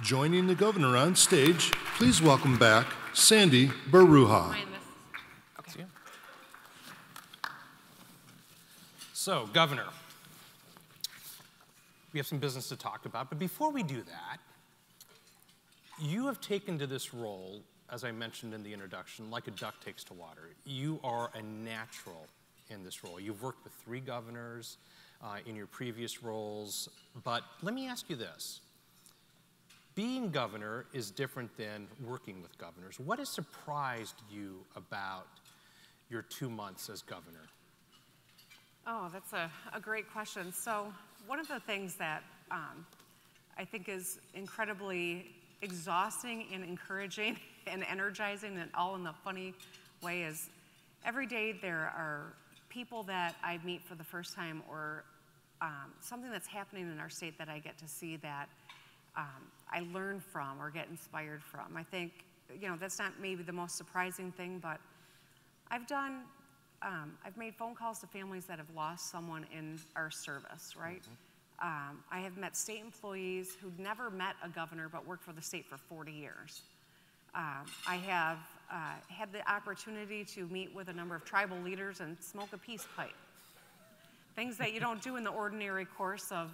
Joining the governor on stage, please welcome back Sandy Baruah. Okay. So, Governor, we have some business to talk about, but before we do that, you have taken to this role, as I mentioned in the introduction, like a duck takes to water. You are a natural in this role. You've worked with 3 governors in your previous roles, but let me ask you this. Being governor is different than working with governors. What has surprised you about your 2 months as governor? Oh, that's a great question. So one of the things that I think is incredibly exhausting and encouraging and energizing, and all in the funny way, is every day there are people that I meet for the first time, or something that's happening in our state that I get to see that I learn from or get inspired from. I think, that's not maybe the most surprising thing, but I've made phone calls to families that have lost someone in our service, right? Mm-hmm. I have met state employees who'd never met a governor but worked for the state for 40 years. I have had the opportunity to meet with a number of tribal leaders and smoke a peace pipe. Things that you don't do in the ordinary course of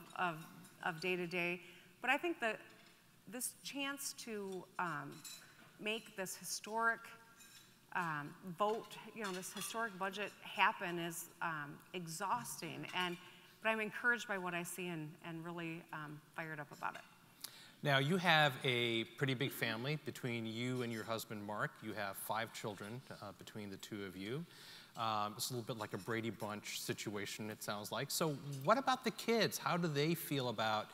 day-to-day. But I think that this chance to make this historic vote, this historic budget happen is exhausting. But I'm encouraged by what I see and really fired up about it. Now, you have a pretty big family between you and your husband, Mark. You have 5 children between the 2 of you. It's a little bit like a Brady Bunch situation, it sounds like. So what about the kids? How do they feel about,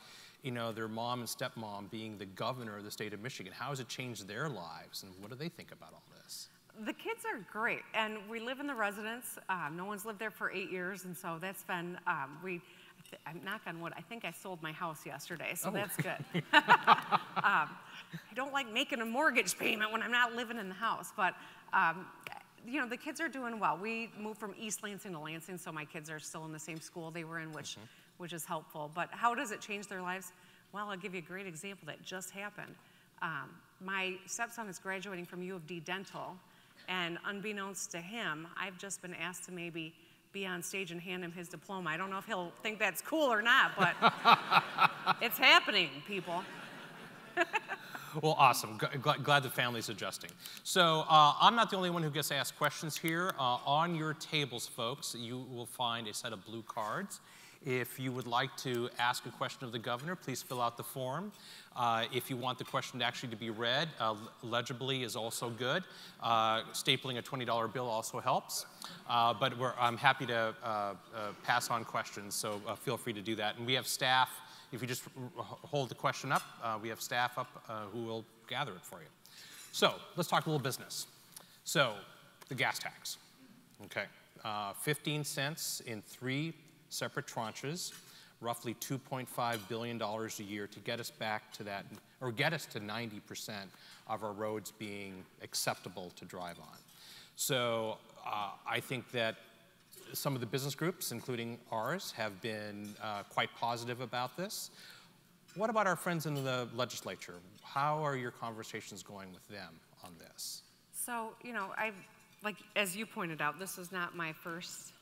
their mom and stepmom being the governor of the state of Michigan? How has it changed their lives, and what do they think about all this? The kids are great, and we live in the residence. No one's lived there for 8 years, and so that's been, I'm knock on wood, I think I sold my house yesterday, so that's good. I don't like making a mortgage payment when I'm not living in the house, but the kids are doing well. We moved from East Lansing to Lansing, so my kids are still in the same school they were in, which is helpful. But how does it change their lives? Well, I'll give you a great example that just happened. My stepson is graduating from U of D Dental, and unbeknownst to him, I've just been asked to maybe be on stage and hand him his diploma. I don't know if he'll think that's cool or not, but it's happening, people. Well, awesome. Glad the family's adjusting. So I'm not the only one who gets asked questions here. On your tables, folks, you will find a set of blue cards. If you would like to ask a question of the governor, please fill out the form. If you want the question actually to be read, legibly is also good. Stapling a $20 bill also helps. But I'm happy to pass on questions, so feel free to do that. And we have staff. If you just hold the question up, we have staff up who will gather it for you. So let's talk a little business. So the gas tax, okay. 15 cents in 3 separate tranches, roughly $2.5 billion a year to get us back to that, or get us to 90% of our roads being acceptable to drive on. So I think that some of the business groups, including ours, have been quite positive about this. What about our friends in the legislature? How are your conversations going with them on this? So, like as you pointed out, this is not my first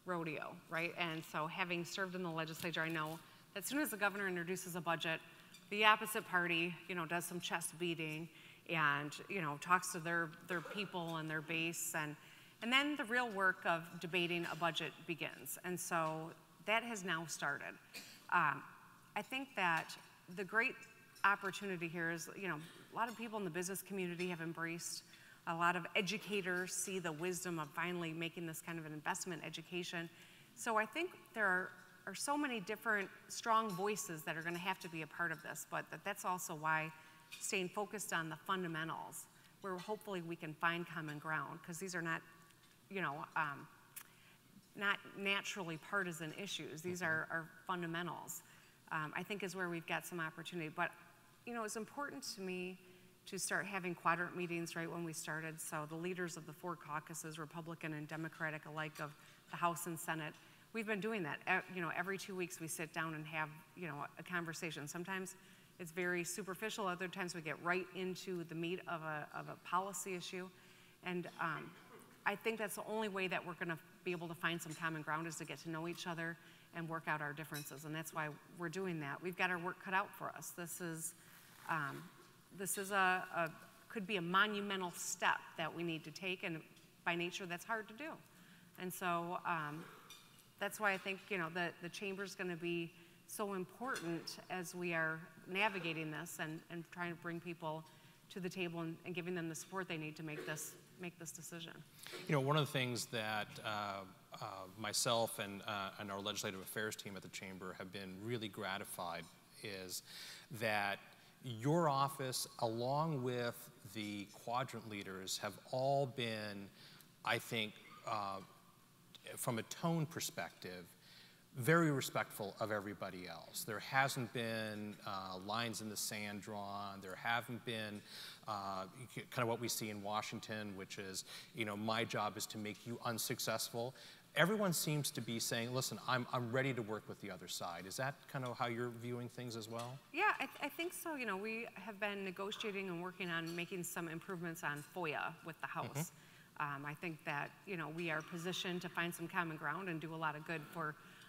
rodeo, right? And so having served in the legislature, I know that as soon as the governor introduces a budget, the opposite party, does some chest beating and, talks to their people and their base, and then the real work of debating a budget begins. And so that has now started. I think that the great opportunity here is, a lot of people in the business community have embraced. A lot of educators see the wisdom of finally making this kind of an investment education. So I think there are so many different strong voices that are going to have to be a part of this, but that's also why staying focused on the fundamentals, where hopefully we can find common ground, because these are not, not naturally partisan issues. These are fundamentals, I think is where we've got some opportunity. But, it's important to me to start having quadrant meetings right when we started. So the leaders of the 4 caucuses, Republican and Democratic alike, of the House and Senate, we've been doing that. You know, every 2 weeks we sit down and have, you know, a conversation. Sometimes it's very superficial. Other times we get right into the meat of a policy issue. And I think that's the only way that we're going to be able to find some common ground, is to get to know each other and work out our differences. And that's why we're doing that. We've got our work cut out for us. This is could be a monumental step that we need to take, and by nature that's hard to do. And so that's why I think, you know, the chamber's going to be so important as we are navigating this and trying to bring people to the table and giving them the support they need to make this decision. You know, one of the things that myself and our legislative affairs team at the chamber have been really gratified is that your office, along with the quadrant leaders, have all been, I think, from a tone perspective, very respectful of everybody else. There hasn't been lines in the sand drawn. There haven't been kind of what we see in Washington, which is, you know, my job is to make you unsuccessful. Everyone seems to be saying, listen, I'm ready to work with the other side. Is that kind of how you're viewing things as well? Yeah, I think so. You know, we have been negotiating and working on making some improvements on FOIA with the House. I think that, you know, we are positioned to find some common ground and do a lot of good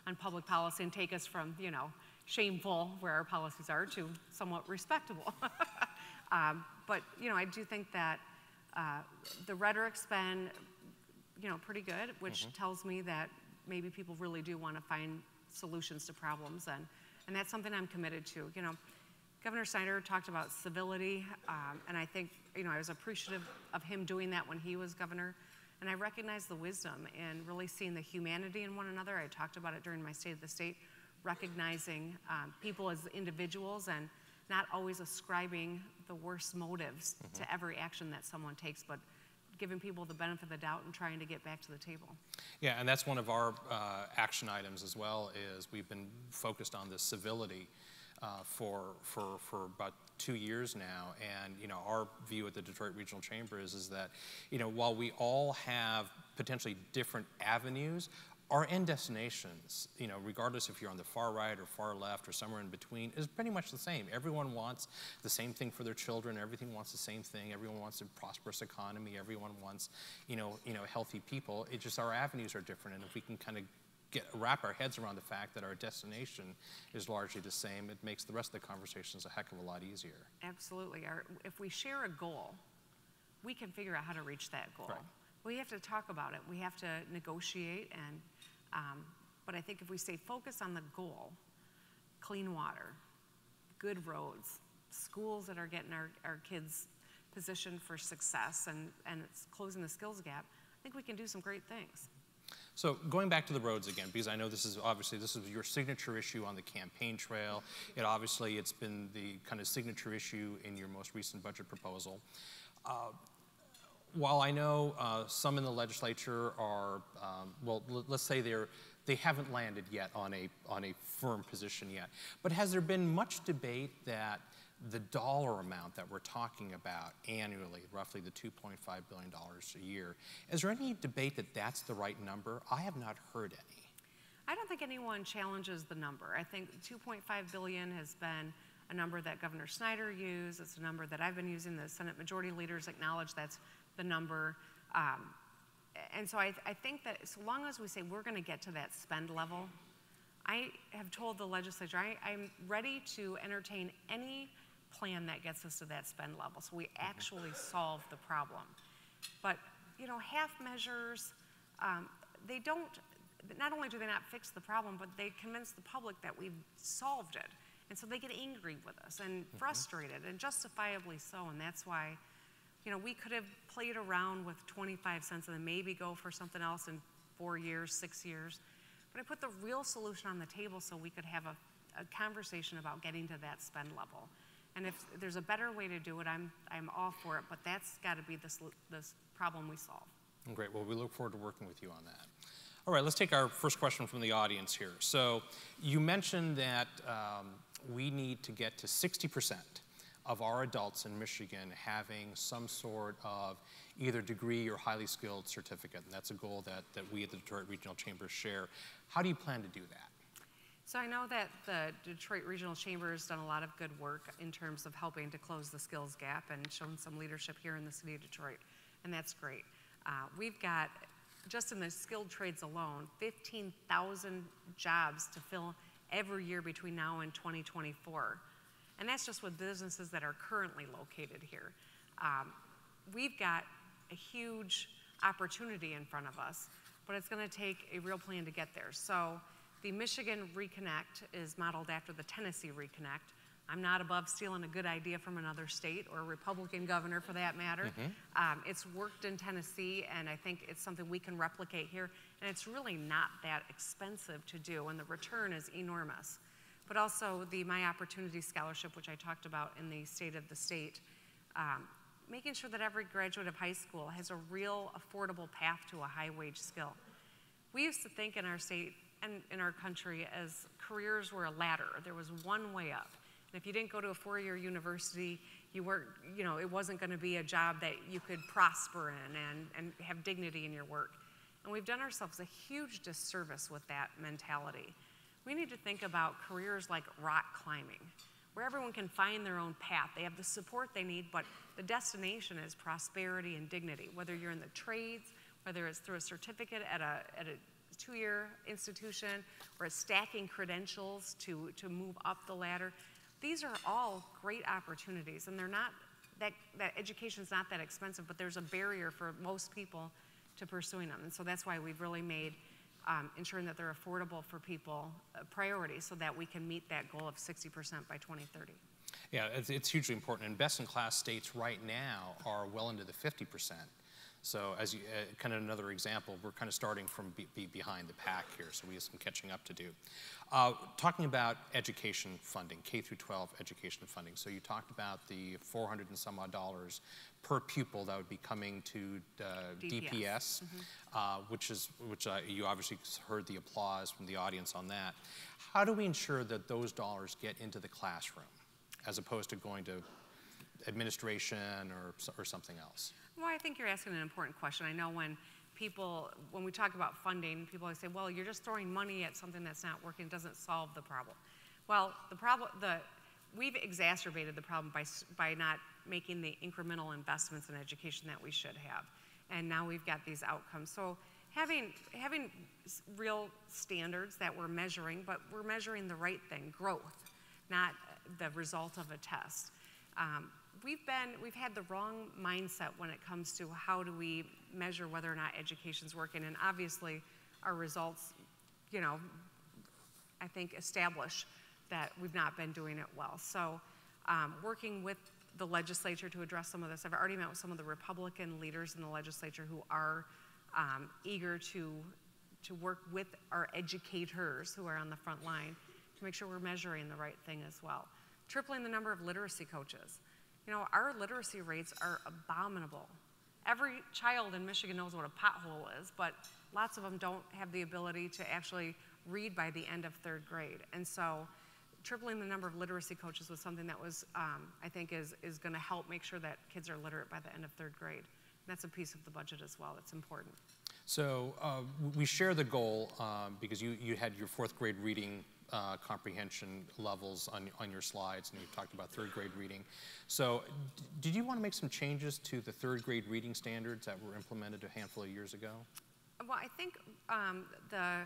on public policy and take us from, you know, shameful where our policies are to somewhat respectable. But, you know, I do think that the rhetoric's been, you know, pretty good, which tells me that maybe people really do want to find solutions to problems, and that's something I'm committed to. You know, Governor Snyder talked about civility, and I think, you know, I was appreciative of him doing that when he was governor, and I recognize the wisdom in really seeing the humanity in one another. I talked about it during my State of the State, recognizing people as individuals and not always ascribing the worst motives to every action that someone takes, but giving people the benefit of the doubt and trying to get back to the table. Yeah, and that's one of our action items as well, is we've been focused on this civility for about 2 years now. And, you know, our view at the Detroit Regional Chamber is that, you know, while we all have potentially different avenues, our end destinations, you know, regardless if you're on the far right or far left or somewhere in between, is pretty much the same. Everyone wants the same thing for their children. Everything wants the same thing. Everyone wants a prosperous economy. Everyone wants, you know, healthy people. It's just our avenues are different, and if we can kind of wrap our heads around the fact that our destination is largely the same, it makes the rest of the conversations a heck of a lot easier. Absolutely. If we share a goal, we can figure out how to reach that goal. Right. We have to talk about it. We have to negotiate, but I think if we stay focused on the goal, clean water, good roads, schools that are getting our kids positioned for success, and it's closing the skills gap, I think we can do some great things. So going back to the roads again, because I know this is your signature issue on the campaign trail. It's been the kind of signature issue in your most recent budget proposal. While I know some in the legislature are, let's say they haven't landed yet on a firm position yet, but has there been much debate that the dollar amount that we're talking about annually, roughly the $2.5 billion a year, is there any debate that that's the right number? I have not heard any. I don't think anyone challenges the number. I think $2.5 billion has been a number that Governor Snyder used. It's a number that I've been using. The Senate Majority Leaders acknowledge that's the number. And so I think that so long as we say we're going to get to that spend level, I have told the legislature I'm ready to entertain any plan that gets us to that spend level, so we actually solve the problem. But, you know, half measures, they don't, not only do they not fix the problem, but they convince the public that we've solved it. And so they get angry with us and frustrated, and justifiably so. And that's why, you know, we could have played around with 25 cents and then maybe go for something else in 4 years, 6 years. But I put the real solution on the table so we could have a conversation about getting to that spend level. And if there's a better way to do it, I'm all for it. But that's got to be this problem we solve. Great. Well, we look forward to working with you on that. All right, let's take our first question from the audience here. So you mentioned that we need to get to 60% of our adults in Michigan having some sort of either degree or highly skilled certificate. And that's a goal that we at the Detroit Regional Chamber share. How do you plan to do that? So I know that the Detroit Regional Chamber has done a lot of good work in terms of helping to close the skills gap and shown some leadership here in the city of Detroit, and that's great. We've got, just in the skilled trades alone, 15,000 jobs to fill every year between now and 2024. And that's just with businesses that are currently located here. We've got a huge opportunity in front of us, but it's going to take a real plan to get there. So the Michigan Reconnect is modeled after the Tennessee Reconnect. I'm not above stealing a good idea from another state or a Republican governor for that matter. It's worked in Tennessee, and I think it's something we can replicate here. And it's really not that expensive to do, and the return is enormous. But also the My Opportunity Scholarship, which I talked about in the State of the State, making sure that every graduate of high school has a real affordable path to a high-wage skill. We used to think in our state and in our country as careers were a ladder. There was one way up. And if you didn't go to a four-year university, you weren't, it wasn't going to be a job that you could prosper in and have dignity in your work. And we've done ourselves a huge disservice with that mentality. We need to think about careers like rock climbing, where everyone can find their own path. They have the support they need, but the destination is prosperity and dignity, whether you're in the trades, whether it's through a certificate at a two-year institution, or it's stacking credentials to move up the ladder. These are all great opportunities, and they're not, that education's not that expensive, but there's a barrier for most people to pursuing them. And so that's why we've really made ensuring that they're affordable for people a priority so that we can meet that goal of 60% by 2030. Yeah, it's hugely important. And best-in-class states right now are well into the 50%. So as you, kind of another example, we're kind of starting from behind the pack here, so we have some catching up to do. Talking about education funding, K through 12 education funding. So you talked about the $400 and some odd per pupil that would be coming to DPS, which you obviously heard the applause from the audience on that. How do we ensure that those dollars get into the classroom as opposed to going to administration or something else? Well, I think you're asking an important question. I know when we talk about funding, people always say, well, you're just throwing money at something that's not working, it doesn't solve the problem. Well, we've exacerbated the problem by not making the incremental investments in education that we should have. And now we've got these outcomes. So having real standards that we're measuring, but we're measuring the right thing, growth, not the result of a test. We've had the wrong mindset when it comes to how do we measure whether or not education's working, and obviously our results, I think establish that we've not been doing it well. So working with the legislature to address some of this, I've already met with some of the Republican leaders in the legislature who are eager to work with our educators who are on the front line to make sure we're measuring the right thing as well. Tripling the number of literacy coaches. Our literacy rates are abominable. Every child in Michigan knows what a pothole is, but lots of them don't have the ability to actually read by the end of third grade. And so tripling the number of literacy coaches was something that was, I think is going to help make sure that kids are literate by the end of third grade. And that's a piece of the budget as well. It's important. So we share the goal because you had your fourth grade reading comprehension levels on your slides, and you talked about third grade reading. So did you want to make some changes to the third grade reading standards that were implemented a handful of years ago? Well, I think the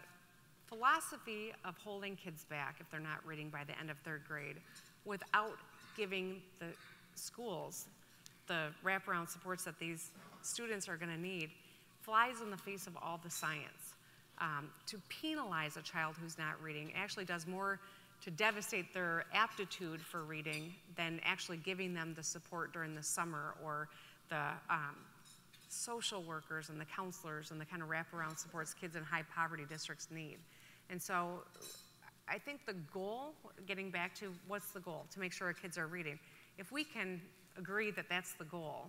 philosophy of holding kids back if they're not reading by the end of third grade without giving the schools the wraparound supports that these students are going to need flies in the face of all the science. To penalize a child who's not reading actually does more to devastate their aptitude for reading than actually giving them the support during the summer or the social workers and the counselors and the kind of wraparound supports kids in high poverty districts need. And so I think the goal, getting back to what's the goal, to make sure our kids are reading. If we can agree that that's the goal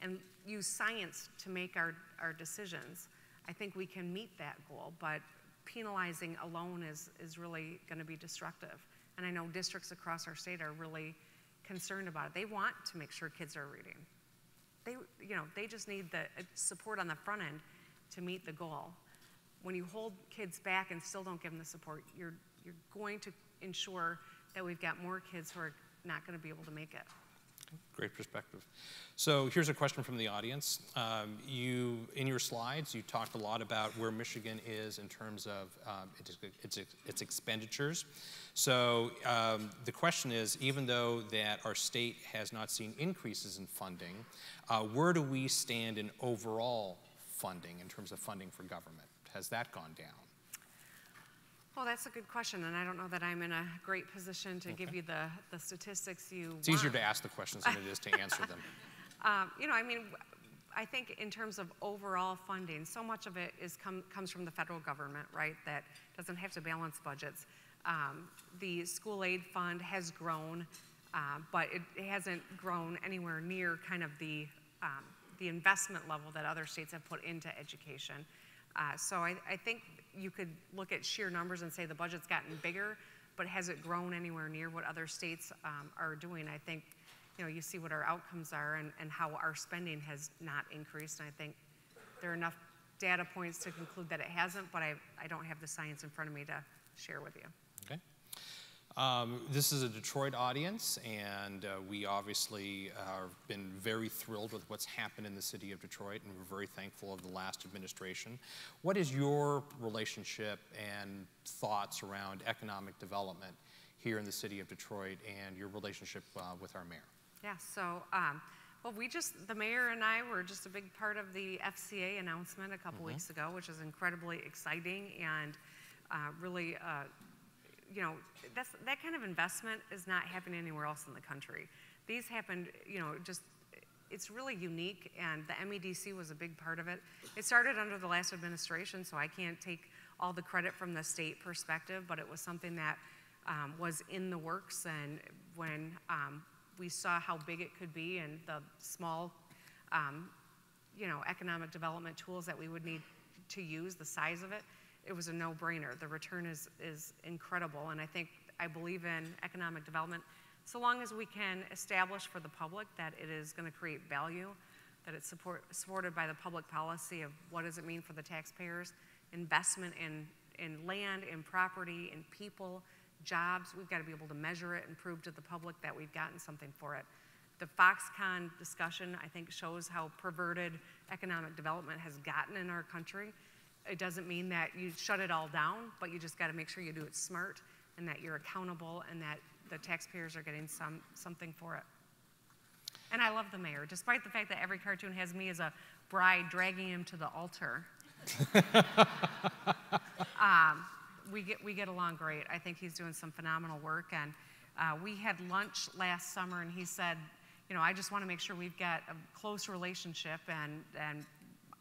and use science to make our decisions, I think we can meet that goal, but penalizing alone is really going to be destructive. And I know districts across our state are really concerned about it. They want to make sure kids are reading. They just need the support on the front end to meet the goal. When you hold kids back and still don't give them the support, you're going to ensure that we've got more kids who are not going to be able to make it. Great perspective. So here's a question from the audience. In your slides, you talked a lot about where Michigan is in terms of its expenditures. So the question is, even though that our state has not seen increases in funding, where do we stand in overall funding in terms of funding for government? Has that gone down? Well, that's a good question, and I don't know that I'm in a great position to give you the statistics you want. It's easier to ask the questions than it is to answer them. I think in terms of overall funding, so much of it comes from the federal government, right, that doesn't have to balance budgets. The school aid fund has grown, but it hasn't grown anywhere near kind of the investment level that other states have put into education. So I think you could look at sheer numbers and say the budget's gotten bigger, but has it grown anywhere near what other states are doing? I think, you see what our outcomes are and how our spending has not increased. And I think there are enough data points to conclude that it hasn't, but I don't have the science in front of me to share with you. Okay. This is a Detroit audience, and we obviously have been very thrilled with what's happened in the city of Detroit, and we're very thankful of the last administration. What is your relationship and thoughts around economic development here in the city of Detroit and your relationship with our mayor? Yeah, so, well, the mayor and I were just a big part of the FCA announcement a couple weeks ago, which is incredibly exciting and really, that kind of investment is not happening anywhere else in the country. These happened, it's really unique, and the MEDC was a big part of it. It started under the last administration, so I can't take all the credit from the state perspective, but it was something that was in the works, and when we saw how big it could be and the small, economic development tools that we would need to use, the size of it, it was a no-brainer. The return is incredible, and I believe in economic development so long as we can establish for the public that it is going to create value, that it's supported by the public policy of what does it mean for the taxpayers, investment in land, in property, in people, jobs. We've got to be able to measure it and prove to the public that we've gotten something for it. The Foxconn discussion, I think, shows how perverted economic development has gotten in our country. It doesn't mean that you shut it all down, but you just got to make sure you do it smart and that you're accountable and that the taxpayers are getting something for it. And I love the mayor, despite the fact that every cartoon has me as a bride dragging him to the altar. We get along great. I think he's doing some phenomenal work. And we had lunch last summer, and he said, I just want to make sure we've got a close relationship, and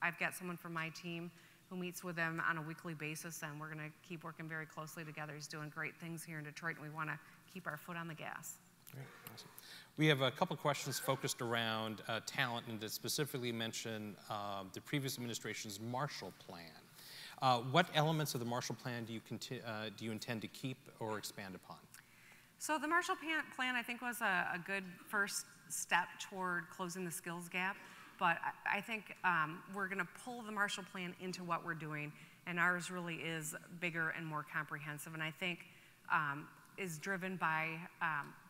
I've got someone from my team who meets with him on a weekly basis, and we're going to keep working very closely together. He's doing great things here in Detroit, and we want to keep our foot on the gas. Great, awesome. We have a couple questions focused around talent, and to specifically mention the previous administration's Marshall Plan. What elements of the Marshall Plan do you intend to keep or expand upon? So the Marshall Plan, I think, was a good first step toward closing the skills gap. But I think we're going to pull the Marshall Plan into what we're doing, and ours really is bigger and more comprehensive, and I think is driven by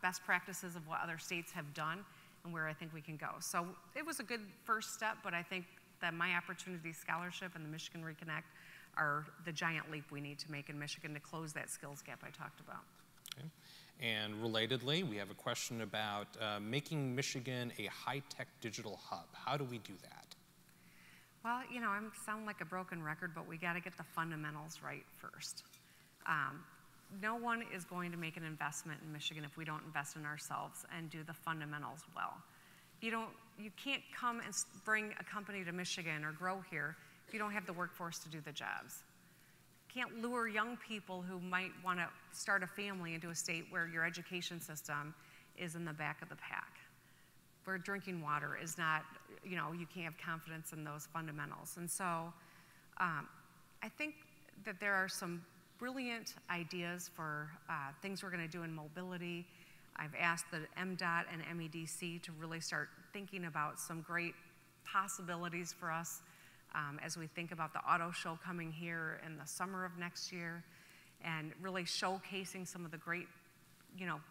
best practices of what other states have done and where I think we can go. So it was a good first step, but I think that My Opportunity Scholarship and the Michigan Reconnect are the giant leap we need to make in Michigan to close that skills gap I talked about. Okay. And relatedly, we have a question about making Michigan a high-tech digital hub. How do we do that? Well, I sound like a broken record, but we got to get the fundamentals right first. No one is going to make an investment in Michigan if we don't invest in ourselves and do the fundamentals well. You can't come and bring a company to Michigan or grow here if you don't have the workforce to do the jobs. Can't lure young people who might want to start a family into a state where your education system is in the back of the pack, where drinking water is not, you can't have confidence in those fundamentals. And so I think that there are some brilliant ideas for things we're going to do in mobility, I've asked the MDOT and MEDC to really start thinking about some great possibilities for us as we think about the auto show coming here in the summer of next year, and really showcasing some of the great,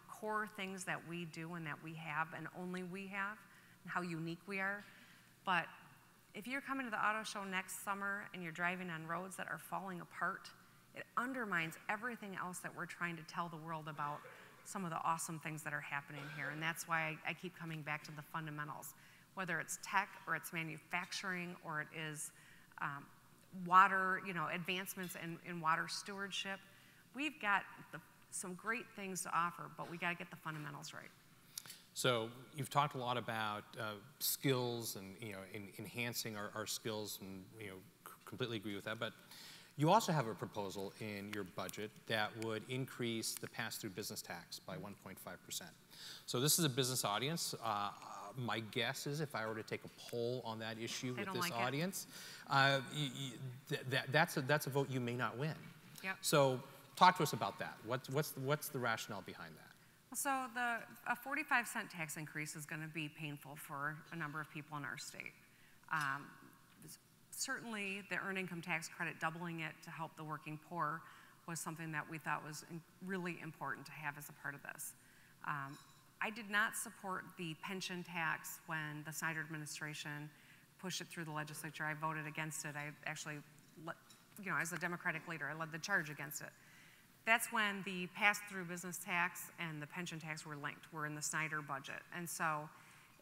core things that we do and that we have and only we have, and how unique we are. But if you're coming to the auto show next summer and you're driving on roads that are falling apart, it undermines everything else that we're trying to tell the world about some of the awesome things that are happening here. And that's why I keep coming back to the fundamentals, whether it's tech or it's manufacturing or it is water, advancements in water stewardship. We've got some great things to offer, but we got to get the fundamentals right. So you've talked a lot about skills and enhancing our skills, and completely agree with that. But you also have a proposal in your budget that would increase the pass-through business tax by 1.5%. So this is a business audience. My guess is if I were to take a poll on that issue with this audience, that's a vote you may not win. Yep. So talk to us about that. What's the rationale behind that? So a 45-cent tax increase is going to be painful for a number of people in our state. Certainly, the earned income tax credit, doubling it to help the working poor, was something that we thought was really important to have as a part of this. I did not support the pension tax when the Snyder administration pushed it through the legislature. I voted against it. I actually, as a Democratic leader, I led the charge against it. That's when the pass-through business tax and the pension tax were linked. We're in the Snyder budget. And so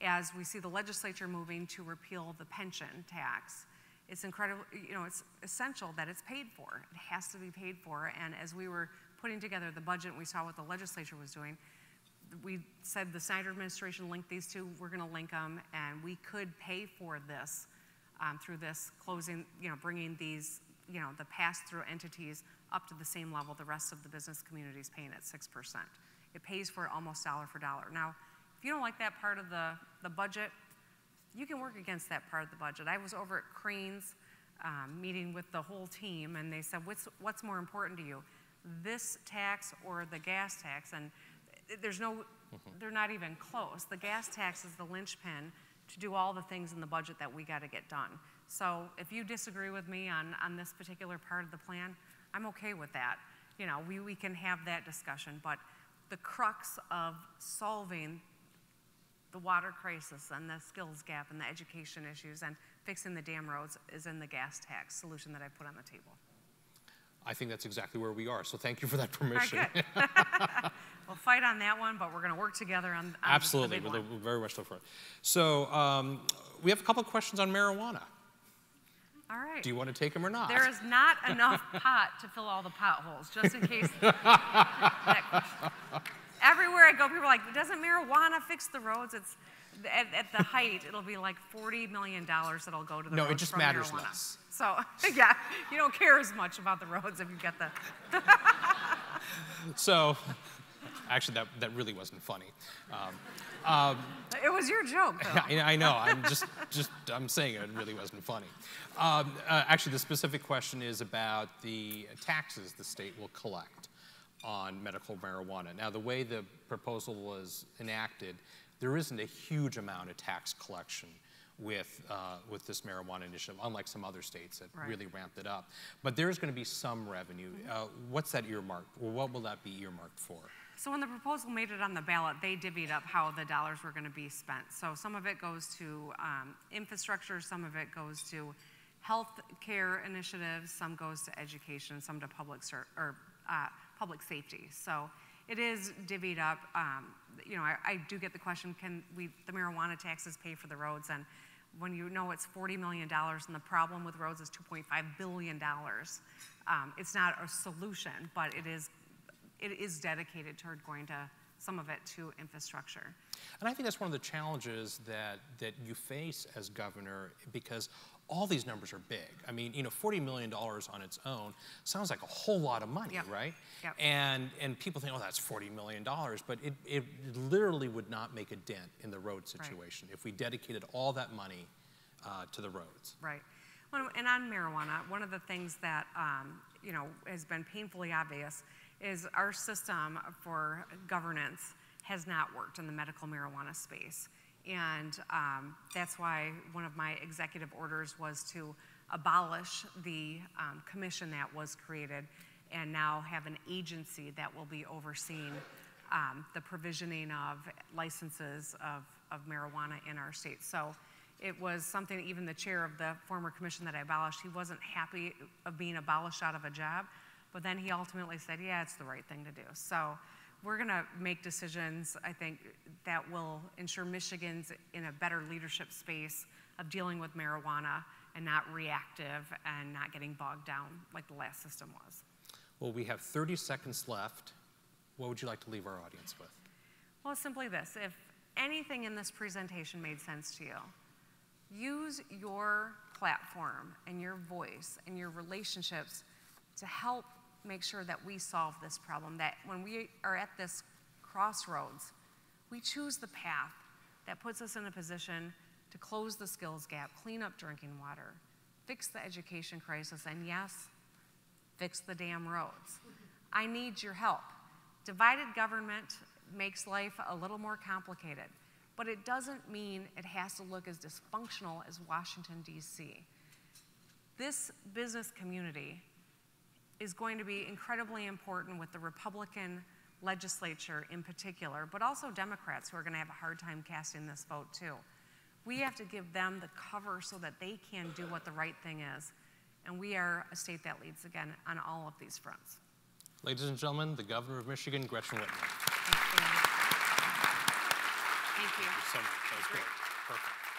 as we see the legislature moving to repeal the pension tax, it's incredible, it's essential that it's paid for. It has to be paid for. And as we were putting together the budget and we saw what the legislature was doing, we said the Snyder administration linked these two, we're going to link them, and we could pay for this through this closing, bringing these, the pass-through entities up to the same level the rest of the business community is paying at 6%. It pays for it almost dollar for dollar. Now, if you don't like that part of the budget, you can work against that part of the budget. I was over at Crane's meeting with the whole team, and they said, what's more important to you, this tax or the gas tax? And they're not even close. The gas tax is the linchpin to do all the things in the budget that we got to get done. So if you disagree with me on this particular part of the plan, I'm okay with that. We can have that discussion, but the crux of solving the water crisis and the skills gap and the education issues and fixing the dam roads is in the gas tax solution that I put on the table. I think that's exactly where we are, so thank you for that permission. All right, good. We'll fight on that one, but we're going to work together on Absolutely, the big one. We're very much so for it. So we have a couple of questions on marijuana. All right. Do you want to take them or not? There is not enough pot to fill all the potholes, just in case that question. Everywhere I go, people are like, doesn't marijuana fix the roads? It's at the height, it'll be like $40 million that'll go to the roads. No, it just from matters marijuana. less. So, yeah, you don't care as much about the roads if you get the... So, actually, that really wasn't funny. It was your joke, though. I know. I'm saying it really wasn't funny. Actually, the specific question is about the taxes the state will collect on medical marijuana. Now, the way the proposal was enacted, there isn't a huge amount of tax collection with this marijuana initiative, unlike some other states that really ramped it up. But there's going to be some revenue. What's that earmarked? Or what will that be earmarked for? So when the proposal made it on the ballot, they divvied up how the dollars were going to be spent. So some of it goes to infrastructure, some of it goes to health care initiatives, some goes to education, some to public safety. So it is divvied up. I do get the question, can the marijuana taxes pay for the roads? And when it's $40 million and the problem with roads is $2.5 billion, it's not a solution, but it is dedicated toward going to some of it to infrastructure. And I think that's one of the challenges that you face as governor, because all these numbers are big. I mean, $40 million on its own sounds like a whole lot of money, right? Yep. And people think, oh, that's $40 million, but it literally would not make a dent in the road situation if we dedicated all that money to the roads. Right. Well, and on marijuana, one of the things that has been painfully obvious is our system for governance has not worked in the medical marijuana space. And that's why one of my executive orders was to abolish the commission that was created and now have an agency that will be overseeing the provisioning of licenses of marijuana in our state. So it was something, even the chair of the former commission that I abolished, he wasn't happy of being abolished out of a job, but then he ultimately said, yeah, it's the right thing to do. So we're gonna make decisions, I think, that will ensure Michigan's in a better leadership space of dealing with marijuana and not reactive and not getting bogged down like the last system was. Well, we have 30 seconds left. What would you like to leave our audience with? Well, simply this. If anything in this presentation made sense to you, use your platform and your voice and your relationships to help make sure that we solve this problem, that when we are at this crossroads, we choose the path that puts us in a position to close the skills gap, clean up drinking water, fix the education crisis, and yes, fix the damn roads. I need your help. Divided government makes life a little more complicated, but it doesn't mean it has to look as dysfunctional as Washington, D.C. This business community is going to be incredibly important with the Republican legislature in particular, but also Democrats who are going to have a hard time casting this vote too. We have to give them the cover so that they can do what the right thing is. And we are a state that leads again on all of these fronts. Ladies and gentlemen, the Governor of Michigan, Gretchen Whitmer. Thank you. Thank you so much. That was great. Perfect.